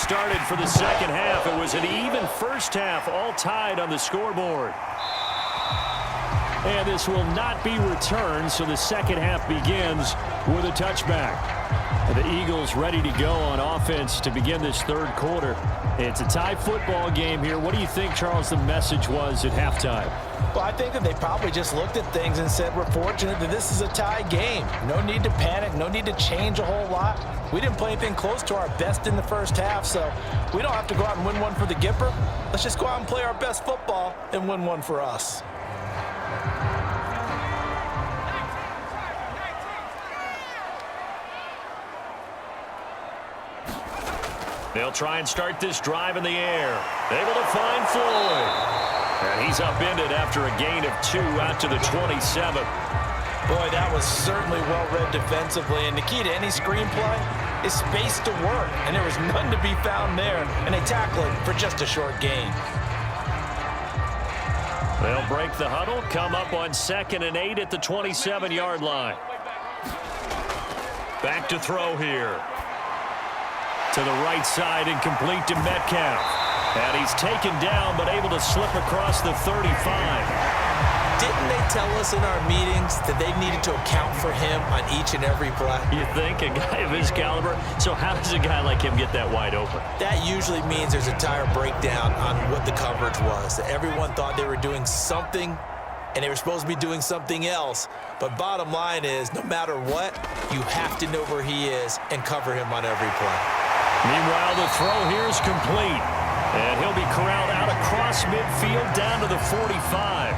started for the second half. It was an even first half, all tied on the scoreboard. And this will not be returned, so the second half begins with a touchback. The Eagles ready to go on offense to begin this third quarter. It's a tie football game here. What do you think, Charles, the message was at halftime? Well, I think that they probably just looked at things and said, we're fortunate that this is a tie game. No need to panic, no need to change a whole lot. We didn't play anything close to our best in the first half, so we don't have to go out and win one for the Gipper. Let's just go out and play our best football and win one for us. They'll try and start this drive in the air. Able to find Floyd. And he's upended after a gain of 2 out to the 27. Boy, that was certainly well-read defensively. And the key to any screenplay is space to work. And there was none to be found there. And they tackle it for just a short gain. They'll break the huddle, come up on 2nd and 8 at the 27-yard line. Back to throw here. To the right side and complete to Metcalf. And he's taken down but able to slip across the 35. Didn't they tell us in our meetings that they needed to account for him on each and every play? You think? A guy of his caliber? So how does a guy like him get that wide open? That usually means there's a tire breakdown on what the coverage was. Everyone thought they were doing something, and they were supposed to be doing something else. But bottom line is, no matter what, you have to know where he is and cover him on every play. Meanwhile, the throw here is complete. And he'll be corralled out across midfield down to the 45.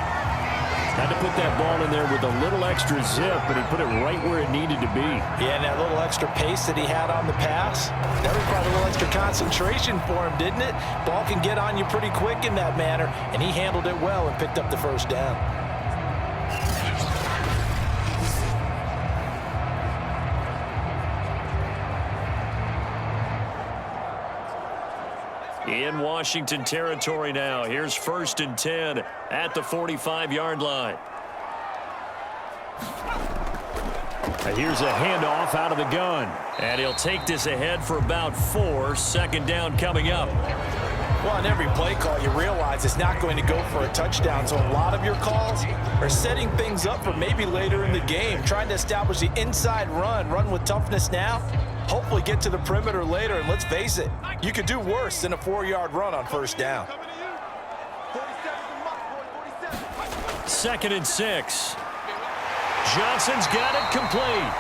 Had to put that ball in there with a little extra zip, but he put it right where it needed to be. Yeah, and that little extra pace that he had on the pass, that required a little extra concentration for him, didn't it? Ball can get on you pretty quick in that manner, and he handled it well and picked up the first down. In Washington territory now. Here's 1st and 10 at the 45-yard line. Here's a handoff out of the gun. And he'll take this ahead for about 4. 2nd down coming up. Well, on every play call, you realize it's not going to go for a touchdown. So a lot of your calls are setting things up for maybe later in the game, trying to establish the inside run with toughness now. Hopefully get to the perimeter later, and let's face it, you could do worse than a 4-yard run on 1st down. 2nd and 6. Johnson's got it complete.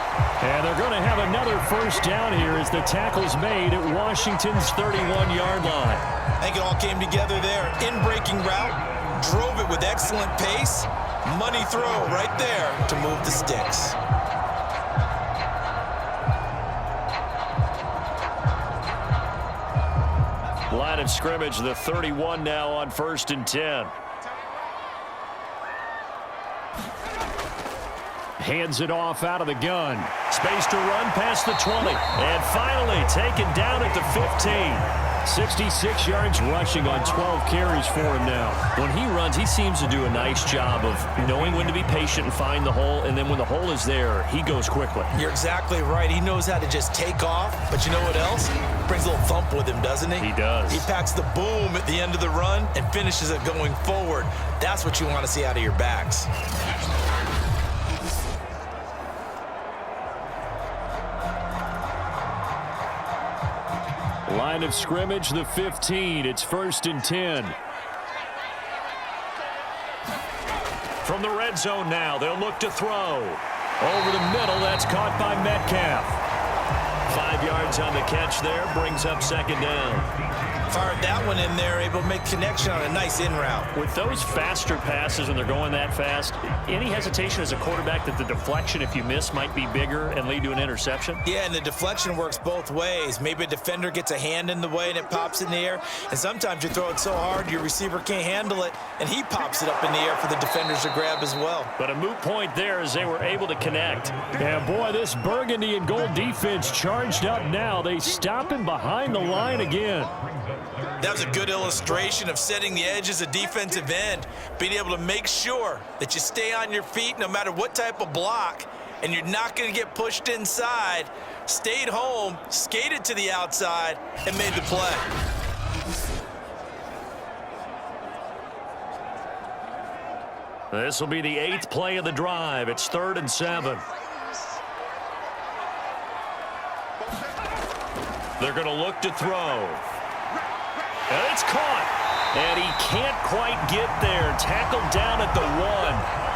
And they're going to have another 1st down here as the tackle's made at Washington's 31-yard line. I think it all came together there. In-breaking route, drove it with excellent pace. Money throw right there to move the sticks. Line of scrimmage, the 31 now on 1st and 10. Hands it off out of the gun. Space to run past the 20. And finally taken down at the 15. 66 yards rushing on 12 carries for him now. When he runs, he seems to do a nice job of knowing when to be patient and find the hole, and then when the hole is there, he goes quickly. You're exactly right. He knows how to just take off, but you know what else? Brings a little thump with him, doesn't he? He does. He packs the boom at the end of the run and finishes it going forward. That's what you want to see out of your backs. Line of scrimmage, the 15. It's 1st and 10. From the red zone now, they'll look to throw. Over the middle, that's caught by Metcalf. 5 yards on the catch there, brings up 2nd down. Fired that one in there, able to make connection on a nice in route. With those faster passes when they're going that fast, any hesitation as a quarterback that the deflection, if you miss, might be bigger and lead to an interception? Yeah, and the deflection works both ways. Maybe a defender gets a hand in the way and it pops in the air, and sometimes you throw it so hard your receiver can't handle it, and he pops it up in the air for the defenders to grab as well. But a moot point there as they were able to connect. And boy, this burgundy and gold defense charged up now. They stop him behind the line again. That was a good illustration of setting the edge as a defensive end, being able to make sure that you stay on your feet no matter what type of block, and you're not going to get pushed inside stayed home, skated to the outside, and made the play. This will be the 8th play of the drive. It's 3rd and 7. They're going to look to throw. And it's caught. And he can't quite get there. Tackled down at the 1.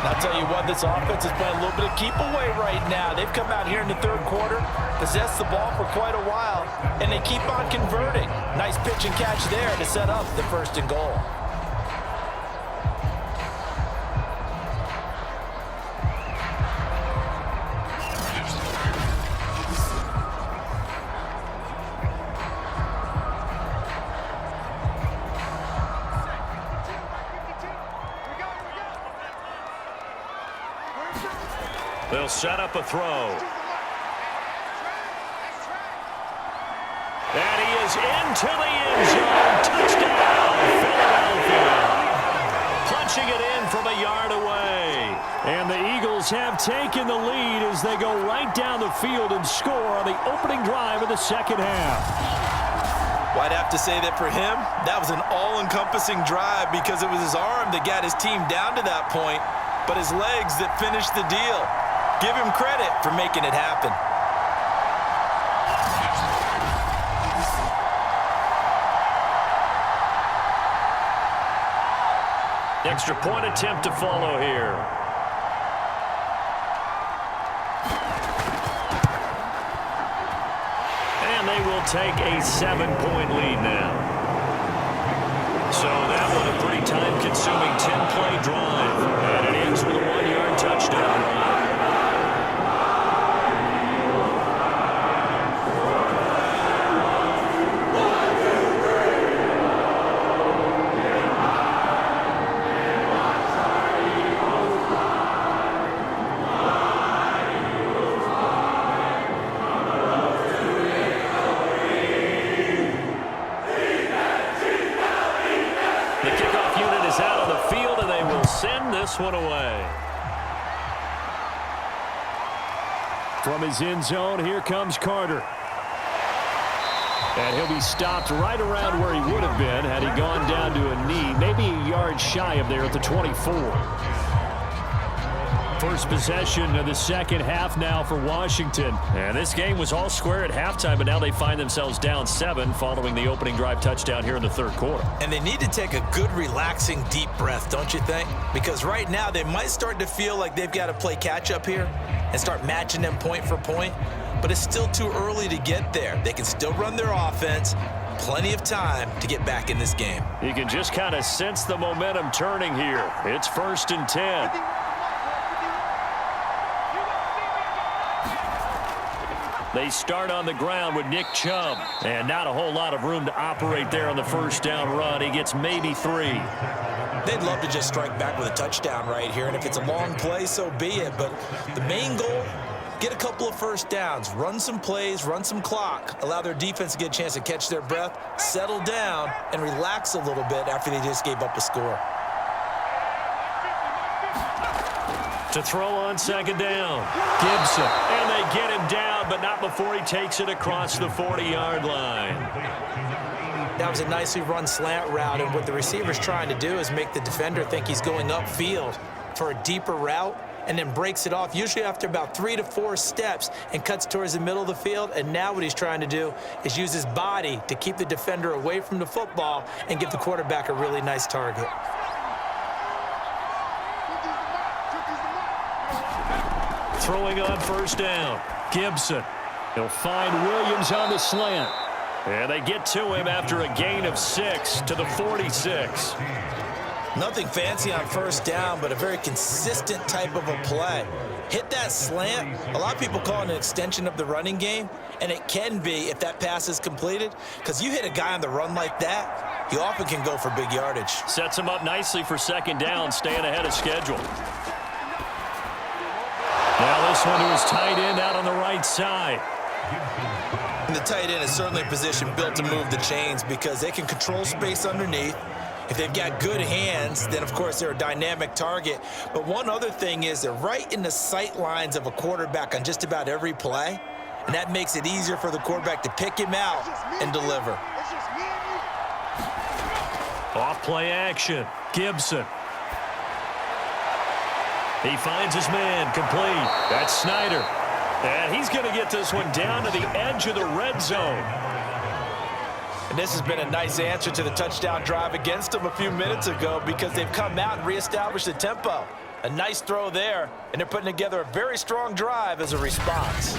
I'll tell you what, this offense is playing a little bit of keep away right now. They've come out here in the 3rd quarter, possessed the ball for quite a while, and they keep on converting. Nice pitch and catch there to set up the 1st and goal. They'll set up a throw. And he is into the end zone. Touchdown, Philadelphia. Punching it in from a yard away. And the Eagles have taken the lead as they go right down the field and score on the opening drive of the 2nd half. Well, I'd have to say that for him, that was an all-encompassing drive because it was his arm that got his team down to that point, but his legs that finished the deal. Give him credit for making it happen. Extra point attempt to follow here. And they will take a 7-point lead now. So that one a pretty time-consuming 10-play drive. And it ends with a 1-yard touchdown. This one away. From his end zone, here comes Carter. And he'll be stopped right around where he would have been had he gone down to a knee, maybe a yard shy of there at the 24. First possession of the 2nd half now for Washington. And this game was all square at halftime, but now they find themselves down 7 following the opening drive touchdown here in the 3rd quarter. And they need to take a good, relaxing, deep breath, don't you think? Because right now they might start to feel like they've got to play catch-up here and start matching them point for point. But it's still too early to get there. They can still run their offense. Plenty of time to get back in this game. You can just kind of sense the momentum turning here. It's 1st and 10. They start on the ground with Nick Chubb. And not a whole lot of room to operate there on the 1st down run. He gets maybe 3. They'd love to just strike back with a touchdown right here. And if it's a long play, so be it. But the main goal, get a couple of 1st downs. Run some plays, run some clock. Allow their defense to get a chance to catch their breath, settle down, and relax a little bit after they just gave up a score. To throw on 2nd down. Gibson. And they get him down, but not before he takes it across the 40-yard line. That was a nicely run slant route, and what the receiver's trying to do is make the defender think he's going upfield for a deeper route and then breaks it off, usually after about 3 to 4 steps, and cuts towards the middle of the field. And now what he's trying to do is use his body to keep the defender away from the football and give the quarterback a really nice target. Throwing on 1st down. Gibson. He'll find Williams on the slant. And they get to him after a gain of 6 to the 46. Nothing fancy on 1st down, but a very consistent type of a play. Hit that slant. A lot of people call it an extension of the running game, and it can be if that pass is completed, because you hit a guy on the run like that, you often can go for big yardage. Sets him up nicely for 2nd down, staying ahead of schedule. Now this one to his tight end out on the right side. And the tight end is certainly a position built to move the chains because they can control space underneath. If they've got good hands, then of course they're a dynamic target. But one other thing is they're right in the sight lines of a quarterback on just about every play, and that makes it easier for the quarterback to pick him out and deliver. Off play action. Gibson. He finds his man, complete. That's Snyder. And he's going to get this one down to the edge of the red zone. And this has been a nice answer to the touchdown drive against them a few minutes ago because they've come out and reestablished the tempo. A nice throw there, and they're putting together a very strong drive as a response.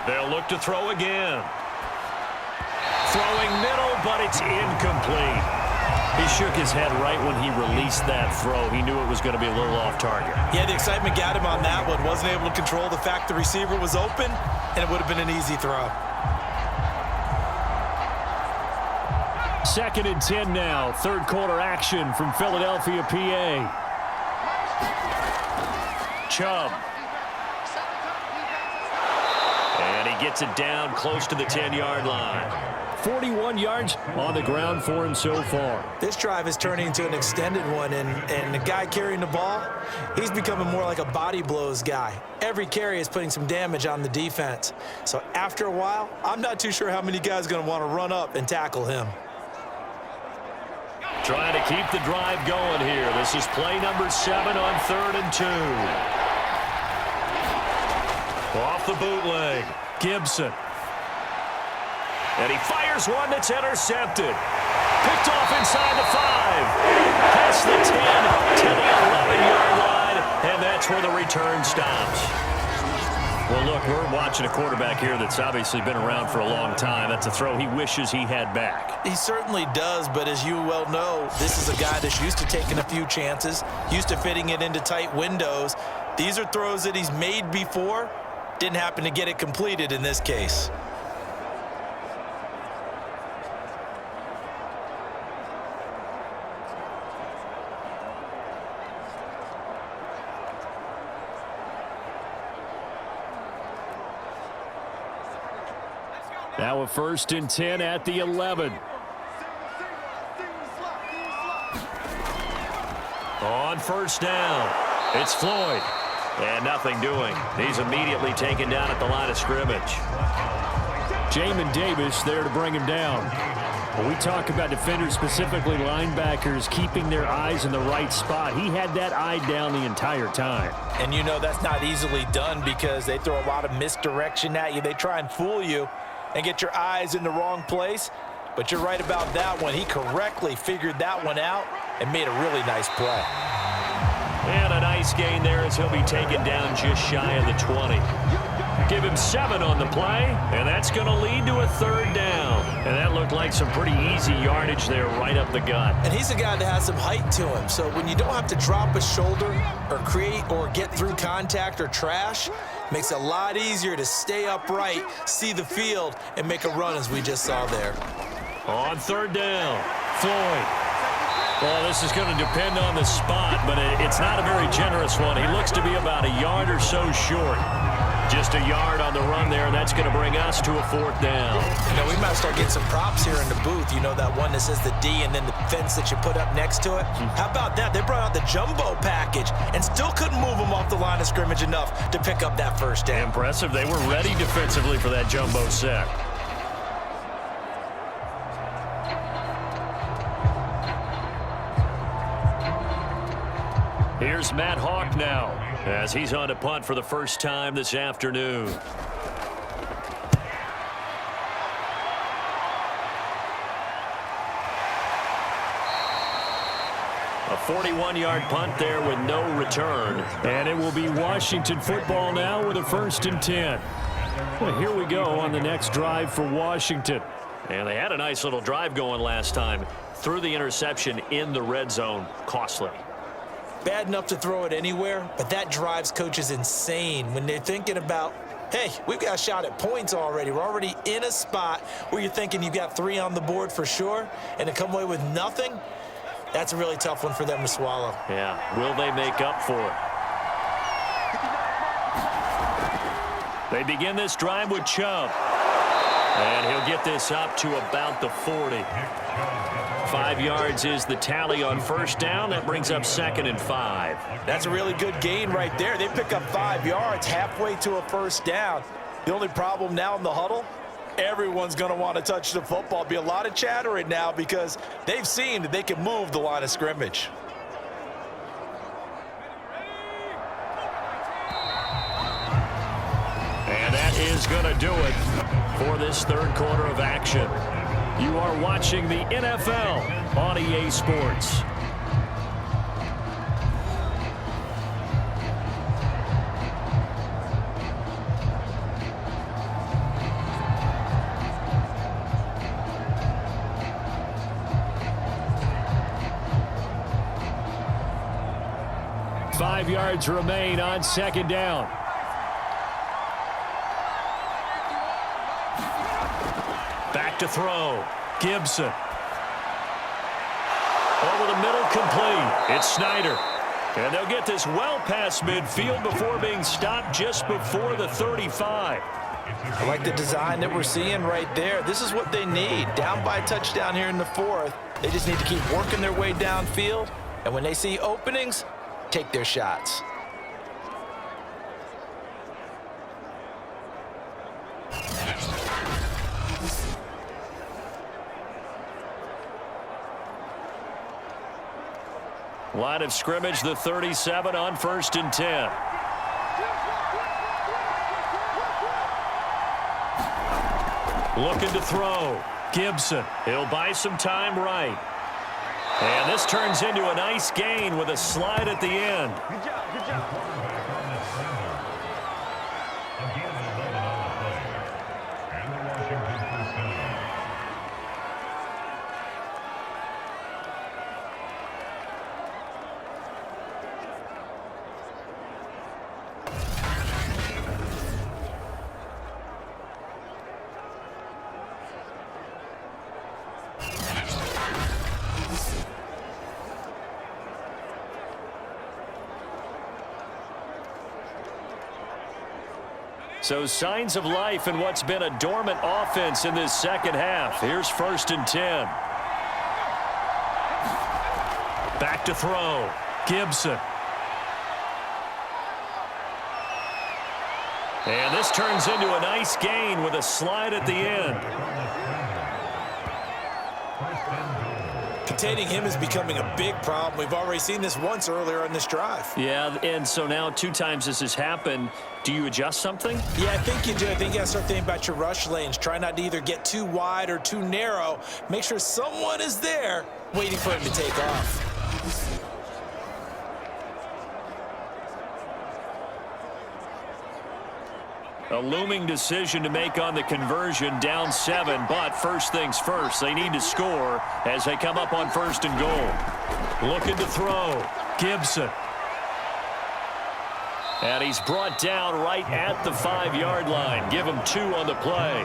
They'll look to throw again. Throwing middle, but it's incomplete. He shook his head right when he released that throw. He knew it was going to be a little off target. Yeah, the excitement got him on that one. Wasn't able to control the fact the receiver was open, and it would have been an easy throw. 2nd and 10 now. Third quarter action from Philadelphia, PA. Chubb. And he gets it down close to the 10-yard line. 41 yards on the ground for him so far. This drive is turning into an extended one, and the guy carrying the ball, he's becoming more like a body blows guy. Every carry is putting some damage on the defense. So after a while, I'm not too sure how many guys are going to want to run up and tackle him. Trying to keep the drive going here. This is play number 7 on 3rd and 2. Off the bootleg. Gibson. And he fires one that's intercepted. Picked off inside the 5. Past the 10 to the 11-yard line. And that's where the return stops. Well, look, we're watching a quarterback here that's obviously been around for a long time. That's a throw he wishes he had back. He certainly does, but as you well know, this is a guy that's used to taking a few chances, used to fitting it into tight windows. These are throws that he's made before. Didn't happen to get it completed in this case. Now a 1st and 10 at the 11. On 1st down, it's Floyd. And nothing doing. He's immediately taken down at the line of scrimmage. Jamin Davis there to bring him down. When we talk about defenders, specifically linebackers, keeping their eyes in the right spot, he had that eye down the entire time. And you know that's not easily done because they throw a lot of misdirection at you. They try and fool you and get your eyes in the wrong place. But you're right about that one. He correctly figured that one out and made a really nice play. And a nice gain there as he'll be taken down just shy of the 20. Give him 7 on the play, and that's going to lead to a 3rd down. And that looked like some pretty easy yardage there right up the gut. And he's a guy that has some height to him, so when you don't have to drop a shoulder or create or get through contact or trash, makes it a lot easier to stay upright, see the field, and make a run as we just saw there. On 3rd down, Floyd. Well, this is going to depend on the spot, but it's not a very generous one. He looks to be about a yard or so short. Just a yard on the run there, and that's going to bring us to a 4th down. You know, we might start getting some props here in the booth. You know that one that says the D and then the fence that you put up next to it? How about that? They brought out the jumbo package and still couldn't move them off the line of scrimmage enough to pick up that 1st down. Impressive. They were ready defensively for that jumbo set. Here's Matt Hawk now as he's on to punt for the first time this afternoon. A 41-yard punt there with no return. And it will be Washington football now with a 1st and 10. Well, here we go on the next drive for Washington. And they had a nice little drive going last time. Threw the interception in the red zone. Costly. bad enough to throw it anywhere, but that drives coaches insane when they're thinking about, hey, we've got a shot at points already. We're already in a spot where you're thinking you've got 3 on the board for sure, and to come away with nothing, that's a really tough one for them to swallow. Yeah, will they make up for it? They begin this drive with Chubb. And he'll get this up to about the 40. 5 yards is the tally on first down. That brings up 2nd and 5. That's a really good gain right there. They pick up 5 yards halfway to a first down. The only problem now in the huddle, everyone's going to want to touch the football. Be a lot of chattering now because they've seen that they can move the line of scrimmage. And that is going to do it for this third quarter of action. You are watching the NFL on EA Sports. Five yards remain on second down. Back to throw. Gibson. Over the middle, complete. It's Snyder. And they'll get this well past midfield before being stopped just before the 35. I like the design that we're seeing right there. This is what they need. Down by a touchdown here in the 4th. They just need to keep working their way downfield. And when they see openings, take their shots. Line of scrimmage, the 37 on 1st and 10. Looking to throw. Gibson. He'll buy some time right. And this turns into a nice gain with a slide at the end. Good job, good job. So signs of life in what's been a dormant offense in this second half. Here's 1st and 10. Back to throw. Gibson. And this turns into a nice gain with a slide at the end. Containing him is becoming a big problem. We've already seen this once earlier on this drive. Yeah, and so now 2 times this has happened. Do you adjust something? Yeah, I think you do. I think you got to start thinking about your rush lanes. Try not to either get too wide or too narrow. Make sure someone is there waiting for him to take off. A looming decision to make on the conversion, down 7, but first things first, they need to score as they come up on 1st and goal. Looking to throw. Gibson. And he's brought down right at the 5-yard line. Give him 2 on the play.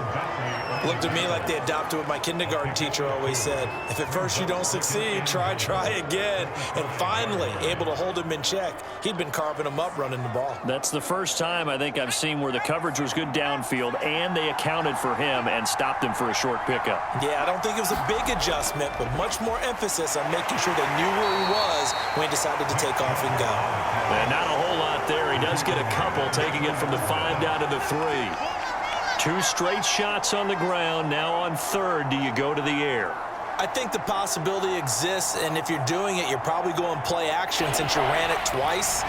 Looked to me like they adopted what my kindergarten teacher always said. If at first you don't succeed, try again. And finally, able to hold him in check. He'd been carving him up running the ball. That's the first time I think I've seen where the coverage was good downfield and they accounted for him and stopped him for a short pickup. Yeah, I don't think it was a big adjustment, but much more emphasis on making sure they knew where he was when he decided to take off and go. And not a whole lot there. He does get a couple, taking it from the 5 down to the 3. 2 straight shots on the ground. Now on 3rd, do you go to the air? I think the possibility exists, and if you're doing it, you're probably going play action since you ran it twice.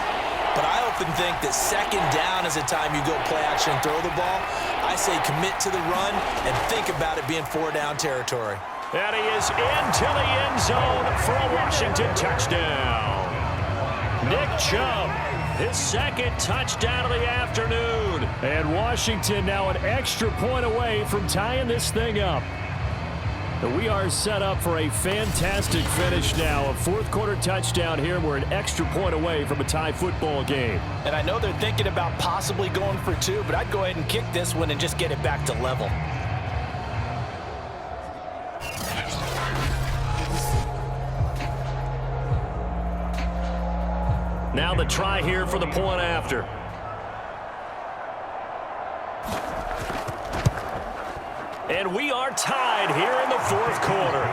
But I often think that 2nd down is the time you go play action and throw the ball. I say commit to the run and think about it being 4 down territory. And he is into the end zone for a Washington touchdown. Nick Chubb, his 2nd touchdown of the afternoon. And Washington now an extra point away from tying this thing up. We are set up for a fantastic finish now. A fourth-quarter touchdown here. We're an extra point away from a tie football game. And I know they're thinking about possibly going for two, but I'd go ahead and kick this one and just get it back to level. Now the try here for the point after. And we are tied here in the fourth quarter.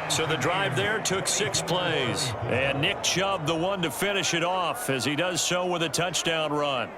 So the drive there took 6 plays. And Nick Chubb, the one to finish it off, as he does so with a touchdown run.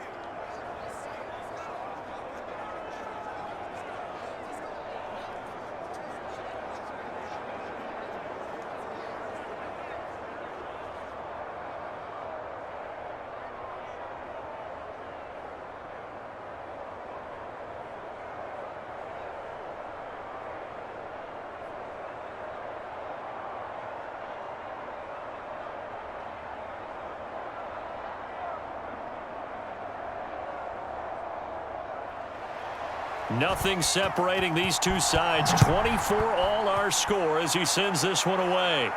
Nothing separating these two sides. 24 all our score as he sends this one away.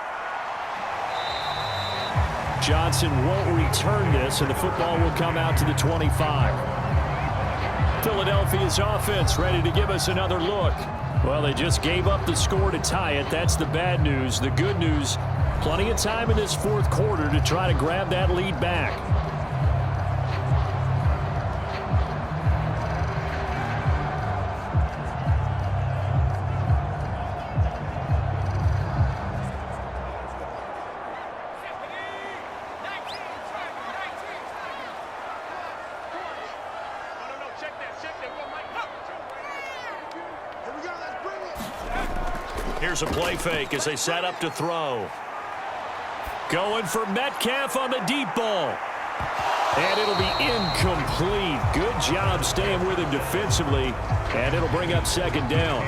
Johnson won't return this, and the football will come out to the 25. Philadelphia's offense ready to give us another look. Well, they just gave up the score to tie it. That's the bad news. The good news, plenty of time in this fourth quarter to try to grab that lead back. Here's a play fake as they set up to throw. Going for Metcalf on the deep ball. And it'll be incomplete. Good job staying with him defensively. And it'll bring up second down.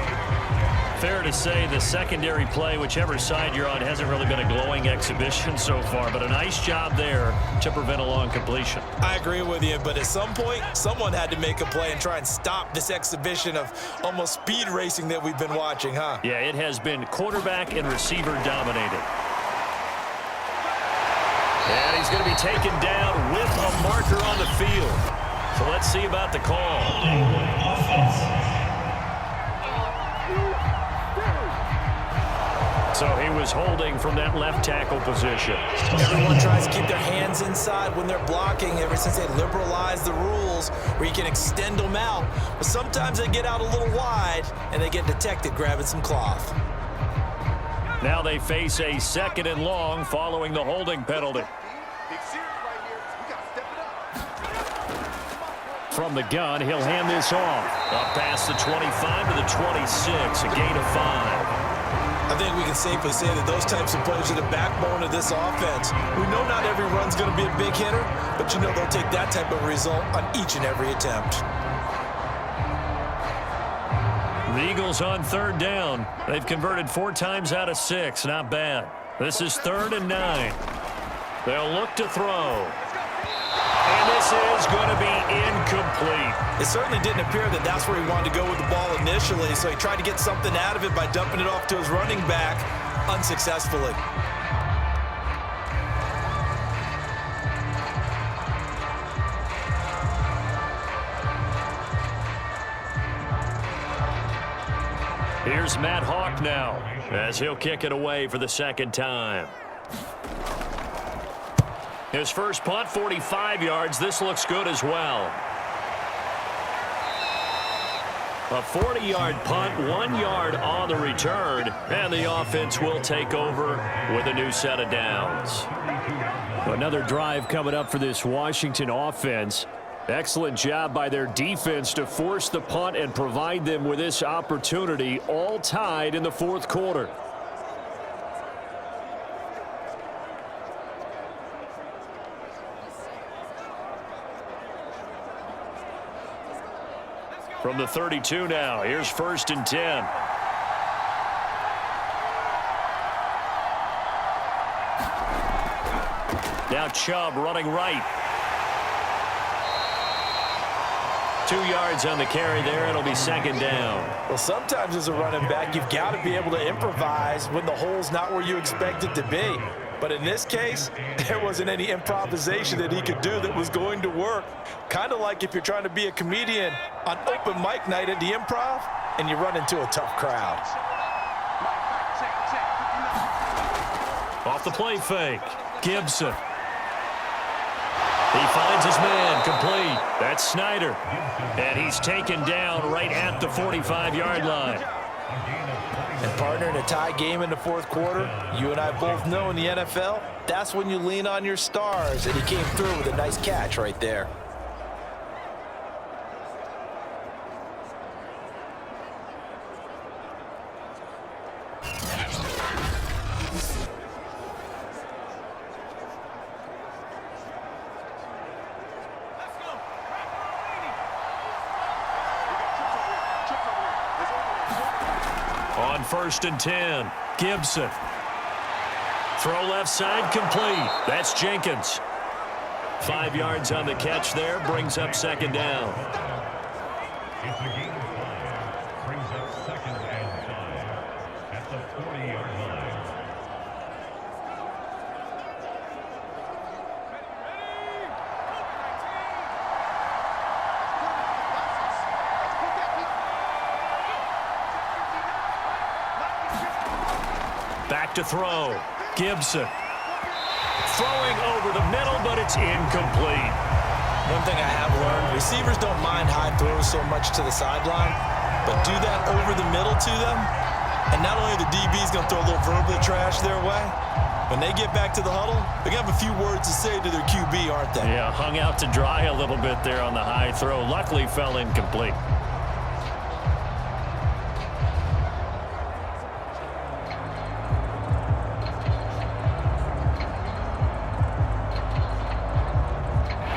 Fair to say the secondary play, whichever side you're on, hasn't really been a glowing exhibition so far. But a nice job there to prevent a long completion. I agree with you, but at some point, someone had to make a play and try and stop this exhibition of almost speed racing that we've been watching, huh? Yeah, it has been quarterback and receiver dominated. And he's going to be taken down with a marker on the field. So let's see about the call. So he was holding from that left tackle position. Everyone tries to keep their hands inside when they're blocking ever since they liberalized the rules where you can extend them out. But sometimes they get out a little wide and they get detected grabbing some cloth. Now they face a 2nd and long following the holding penalty. From the gun, he'll hand this off. Up past the 25 to the 26, a gain of 5. I think we can safely say that those types of plays are the backbone of this offense. We know not every run's going to be a big hitter, but you know they'll take that type of result on each and every attempt. The Eagles on 3rd down. They've converted 4 times out of 6. Not bad. This is 3rd and 9. They'll look to throw. And this is going to be incomplete. It certainly didn't appear that that's where he wanted to go with the ball initially, so he tried to get something out of it by dumping it off to his running back unsuccessfully. Here's Matt Hawk now as he'll kick it away for the 2nd time. His first punt, 45 yards. This looks good as well. A 40-yard punt, 1 yard on the return, and the offense will take over with a new set of downs. Another drive coming up for this Washington offense. Excellent job by their defense to force the punt and provide them with this opportunity, all tied in the fourth quarter. From the 32 now, here's 1st and 10. Now Chubb running right. 2 yards on the carry there. It'll be second down. Well, sometimes as a running back, you've got to be able to improvise when the hole's not where you expect it to be. But in this case, there wasn't any improvisation that he could do that was going to work. Kind of like if you're trying to be a comedian on open mic night at the Improv and you run into a tough crowd. Off the play fake, Gibson. He finds his man, complete. That's Snyder. And he's taken down right at the 45-yard line. And partner, in a tie game in the fourth quarter, you and I both know in the NFL, that's when you lean on your stars. And he came through with a nice catch right there. On 1st and 10, Gibson. Throw left side, complete. That's Jenkins. 5 yards on the catch there, brings up second down. Brings up second and 5 at the 40-yard line. Back to throw. Gibson. Throwing over the middle, but it's incomplete. One thing I have learned, receivers don't mind high throws so much to the sideline, but do that over the middle to them, and not only are the DBs going to throw a little verbal trash their way, when they get back to the huddle, they're going to have a few words to say to their QB, aren't they? Yeah, hung out to dry a little bit there on the high throw. Luckily fell incomplete.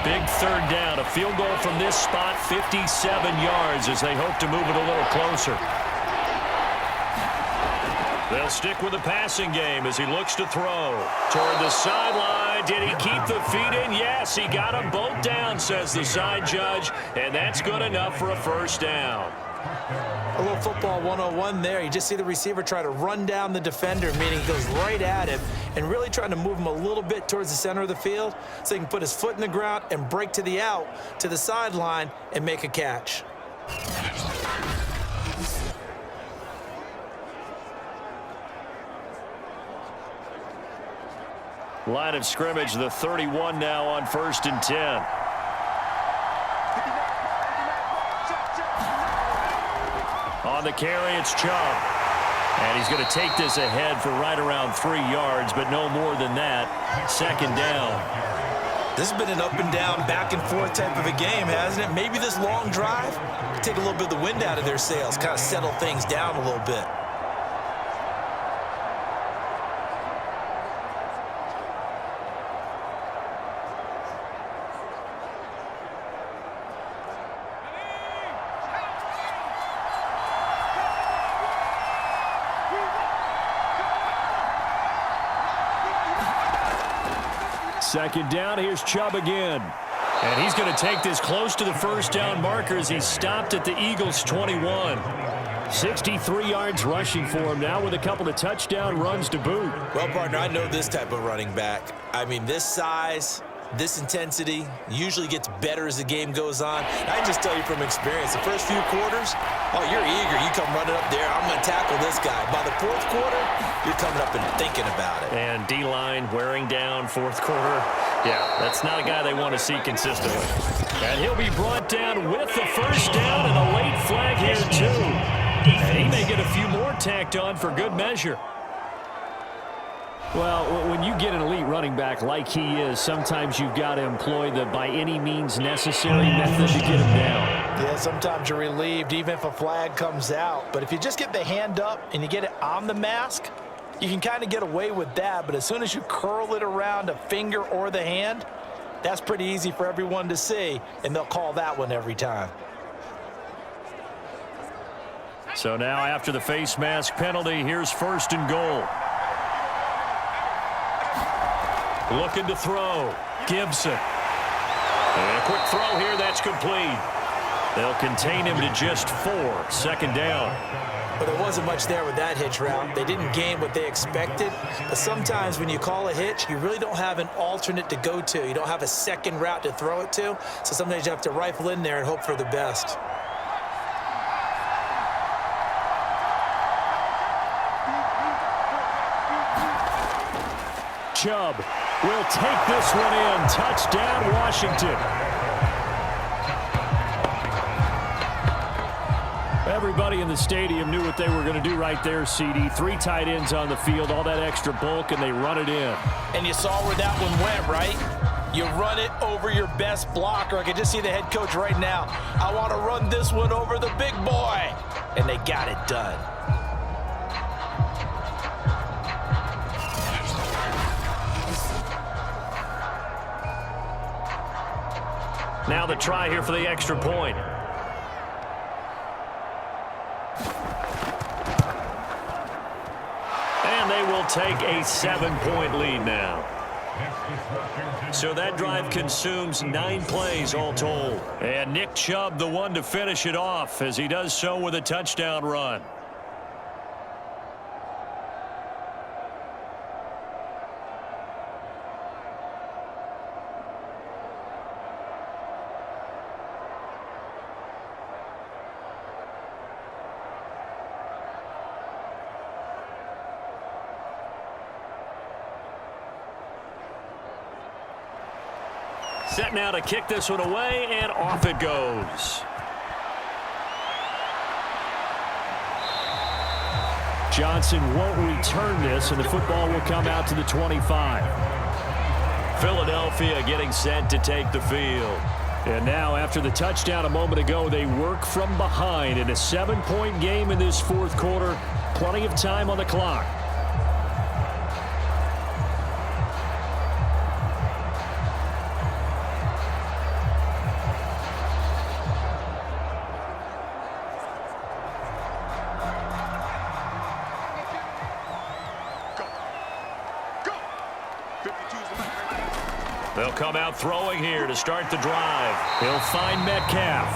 Big third down, a field goal from this spot, 57 yards as they hope to move it a little closer. They'll stick with the passing game as he looks to throw. Toward the sideline, did he keep the feet in? Yes, he got them both down, says the side judge, and that's good enough for a first down. A little football 101 there. You just see the receiver try to run down the defender, meaning he goes right at him and really trying to move him a little bit towards the center of the field so he can put his foot in the ground and break to the out, to the sideline, and make a catch. Line of scrimmage, the 31 now on 1st and 10. On the carry, it's Chubb. And he's going to take this ahead for right around 3 yards, but no more than that. Second down. This has been an up and down, back and forth type of a game, hasn't it? Maybe this long drive could take a little bit of the wind out of their sails, kind of settle things down a little bit. Second down, here's Chubb again. And he's going to take this close to the first down marker as he stopped at the Eagles' 21. 63 yards rushing for him now with a couple of touchdown runs to boot. Well, partner, I know this type of running back. I mean, this size, this intensity usually gets better as the game goes on. I can just tell you from experience, the first few quarters, oh, you're eager. You come running up there, I'm going to tackle this guy. By the fourth quarter, you're coming up and thinking about it. And D-line wearing down fourth quarter. Yeah, that's not a guy they want to see consistently. And he'll be brought down with the first down and a late flag here, too. And he may get a few more tacked on for good measure. Well, when you get an elite running back like he is, sometimes you've got to employ the by any means necessary method to get him down. Yeah, sometimes you're relieved even if a flag comes out. But if you just get the hand up and you get it on the mask, you can kind of get away with that. But as soon as you curl it around a finger or the hand, that's pretty easy for everyone to see, and they'll call that one every time. So now after the face mask penalty, here's 1st and goal. Looking to throw. Gibson. And a quick throw here, that's complete. They'll contain him to just 4. 2nd down. But there wasn't much there with that hitch route. They didn't gain what they expected. But sometimes when you call a hitch, you really don't have an alternate to go to. You don't have a second route to throw it to. So sometimes you have to rifle in there and hope for the best. Chubb will take this one in. Touchdown, Washington. Everybody in the stadium knew what they were going to do right there, CD. 3 tight ends on the field, all that extra bulk, and they run it in. And you saw where that one went, right? You run it over your best blocker. I can just see the head coach right now. I want to run this one over the big boy. And they got it done. Now the try here for the extra point. And they will take a 7-point lead now. So that drive consumes 9 plays all told. And Nick Chubb, the one to finish it off, as he does so with a touchdown run. Set now to kick this one away, and off it goes. Johnson won't return this, and the football will come out to the 25. Philadelphia getting set to take the field. And now, after the touchdown a moment ago, they work from behind in a 7-point game in this 4th quarter. Plenty of time on the clock. They'll come out throwing here to start the drive. He'll find Metcalf.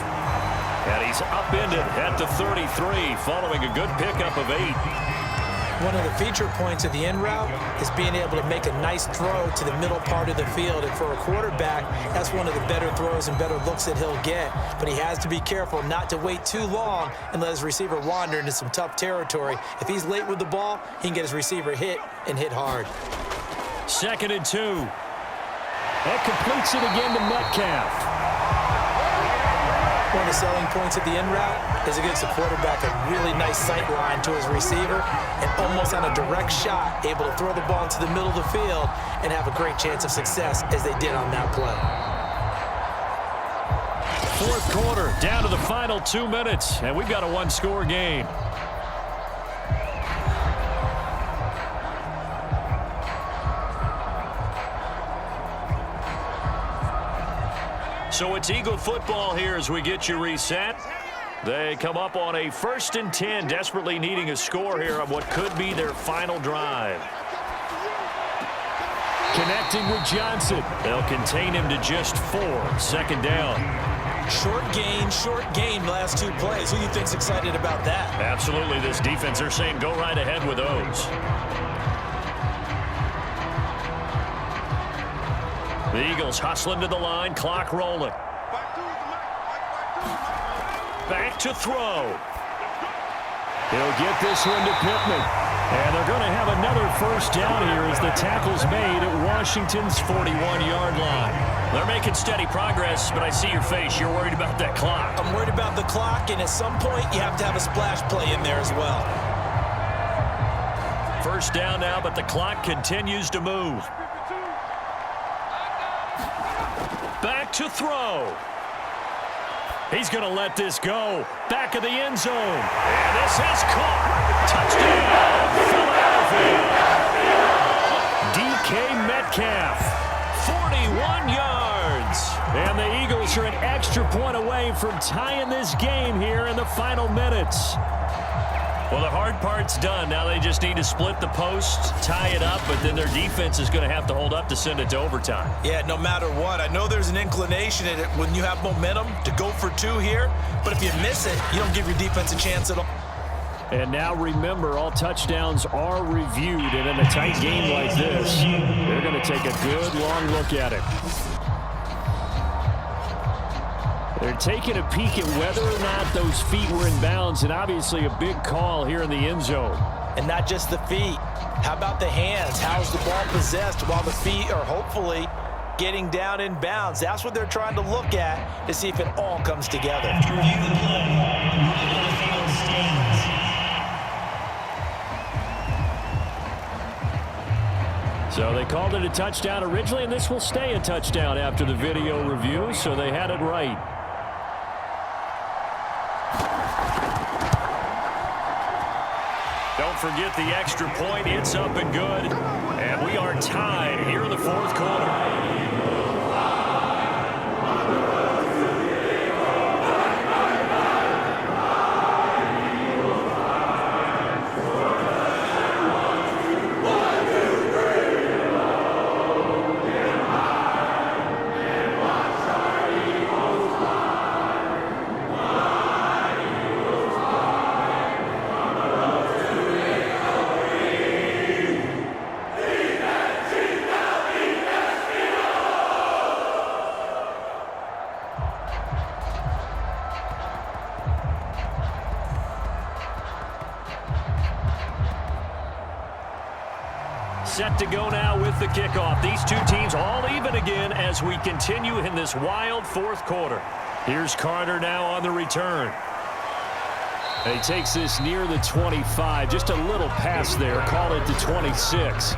And he's upended at the 33 following a good pickup of 8. One of the feature points of the in route is being able to make a nice throw to the middle part of the field. And for a quarterback, that's one of the better throws and better looks that he'll get. But he has to be careful not to wait too long and let his receiver wander into some tough territory. If he's late with the ball, he can get his receiver hit and hit hard. 2nd and 2. That completes it again to Metcalf. One of the selling points of the in route is it gives the quarterback a really nice sight line to his receiver and almost on a direct shot, able to throw the ball into the middle of the field and have a great chance of success as they did on that play. 4th quarter, down to the final 2 minutes, and we've got a 1-score game. So it's Eagle football here as we get you reset. They come up on a 1st and 10, desperately needing a score here on what could be their final drive. Connecting with Johnson. They'll contain him to just 4. 2nd down. Short gain the last 2 plays. Who do you think's excited about that? Absolutely. This defense, they're saying go right ahead with those. The Eagles hustling to the line, clock rolling. Back to throw. He'll get this one to Pittman. And they're going to have another 1st down here as the tackle's made at Washington's 41-yard line. They're making steady progress, but I see your face. You're worried about that clock. I'm worried about the clock, and at some point, you have to have a splash play in there as well. 1st down now, but the clock continues to move. Back to throw. He's going to let this go. Back of the end zone. And this is caught. Touchdown, Philadelphia. DK Metcalf, 41 yards. And the Eagles are an extra point away from tying this game here in the final minutes. Well, the hard part's done. Now they just need to split the post, tie it up, but then their defense is going to have to hold up to send it to overtime. Yeah, no matter what. I know there's an inclination in it when you have momentum to go for two here, but if you miss it, you don't give your defense a chance at all. And now remember, all touchdowns are reviewed, and in a tight game like this, they're going to take a good long look at it. They're taking a peek at whether or not those feet were in bounds, and obviously a big call here in the end zone. And not just the feet. How about the hands? How's the ball possessed while the feet are hopefully getting down in bounds? That's what they're trying to look at to see if it all comes together. To review the play, movement on the field stands. So they called it a touchdown originally, and this will stay a touchdown after the video review, so they had it right. Don't forget the extra point. It's up and good. And we are tied here in the fourth quarter. Set to go now with the kickoff. These two teams all even again as we continue in this wild fourth quarter. Here's Carter now on the return. And he takes this near the 25. Just a little pass there. Call it the 26.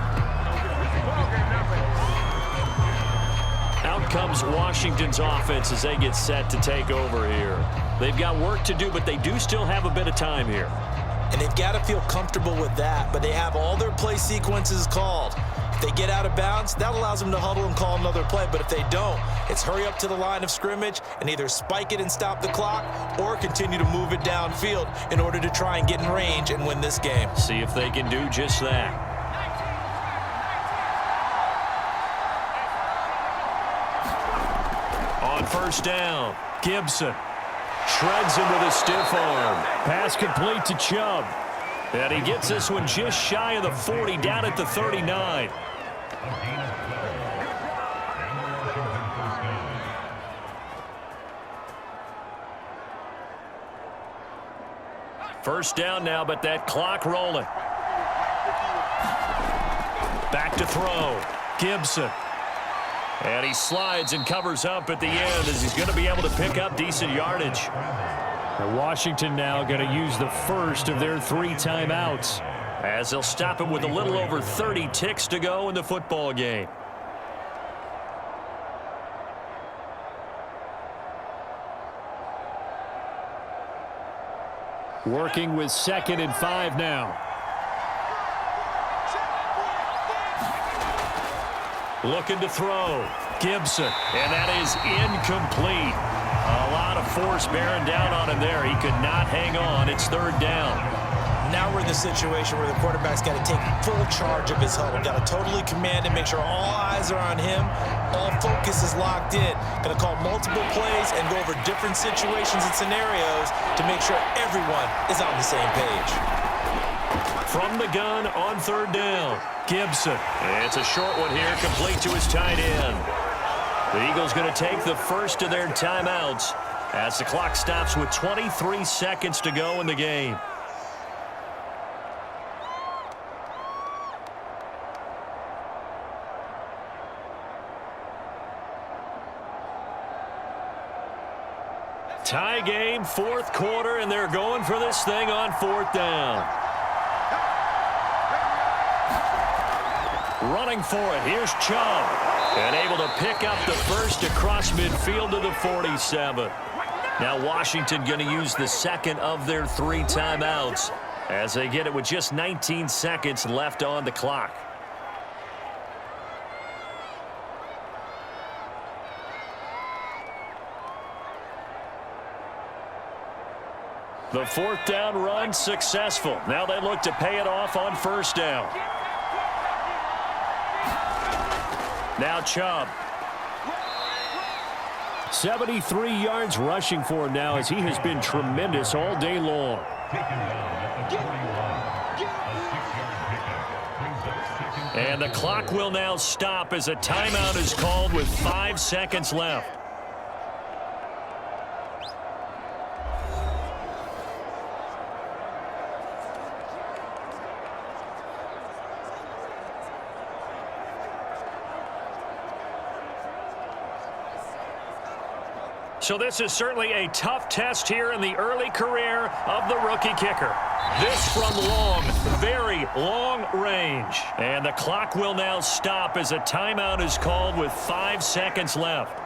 Out comes Washington's offense as they get set to take over here. They've got work to do, but they do still have a bit of time here. And they've got to feel comfortable with that, but they have all their play sequences called. If they get out of bounds, that allows them to huddle and call another play, but if they don't, it's hurry up to the line of scrimmage and either spike it and stop the clock or continue to move it downfield in order to try and get in range and win this game. See if they can do just that. On first down, Gibson shreds him with a stiff arm. Pass complete to Chubb. And he gets this one just shy of the 40, down at the 39. First down now, but that clock rolling. Back to throw. Gibson. And he slides and covers up at the end as he's going to be able to pick up decent yardage. And Washington now going to use the first of their 3 timeouts as they'll stop it with a little over 30 ticks to go in the football game. Working with 2nd and 5 now. Looking to throw. Gibson. And that is incomplete. A lot of force bearing down on him there. He could not hang on. It's 3rd down. Now we're in the situation where the quarterback's got to take full charge of his huddle. Got to totally command and make sure all eyes are on him. All focus is locked in. Going to call multiple plays and go over different situations and scenarios to make sure everyone is on the same page. From the gun on 3rd down, Gibson. It's a short one here, complete to his tight end. The Eagles going to take the first of their timeouts as the clock stops with 23 seconds to go in the game. Tie game, 4th quarter, and they're going for this thing on 4th down. Running for it. Here's Chubb. And able to pick up the first across midfield to the 47. Now Washington going to use the 2nd of their 3 timeouts as they get it with just 19 seconds left on the clock. The fourth down run successful. Now they look to pay it off on first down. Now Chubb. 73 yards rushing for him now as he has been tremendous all day long. And the clock will now stop as a timeout is called with 5 seconds left. So this is certainly a tough test here in the early career of the rookie kicker. This from long, very long range. And the clock will now stop as a timeout is called with 5 seconds left.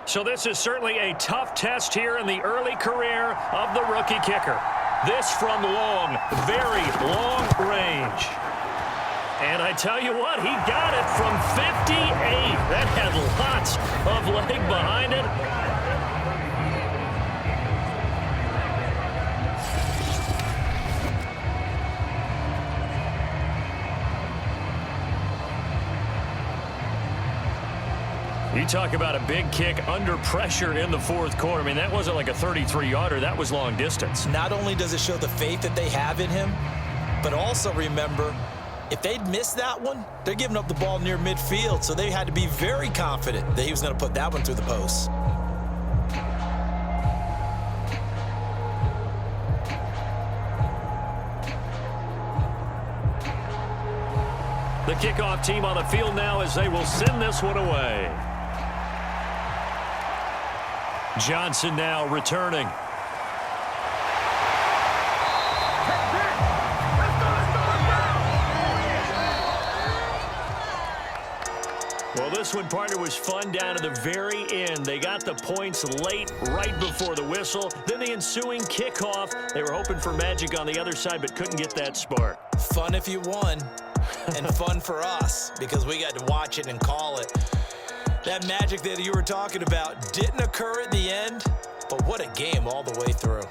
So this is certainly a tough test here in the early career of the rookie kicker. This from long, very long range. And I tell you what, he got it from 58. That had lots of leg behind it. You talk about a big kick under pressure in the fourth quarter. I mean, that wasn't like a 33-yarder. That was long distance. Not only does it show the faith that they have in him, but also remember, if they'd missed that one, they're giving up the ball near midfield, so they had to be very confident that he was going to put that one through the post. The kickoff team on the field now as they will send this one away. Johnson now returning. Well, this one, partner, was fun down to the very end. They got the points late, right before the whistle. Then the ensuing kickoff. They were hoping for magic on the other side, but couldn't get that spark. Fun if you won, and fun for us, because we got to watch it and call it. That magic that you were talking about didn't occur at the end, but what a game all the way through.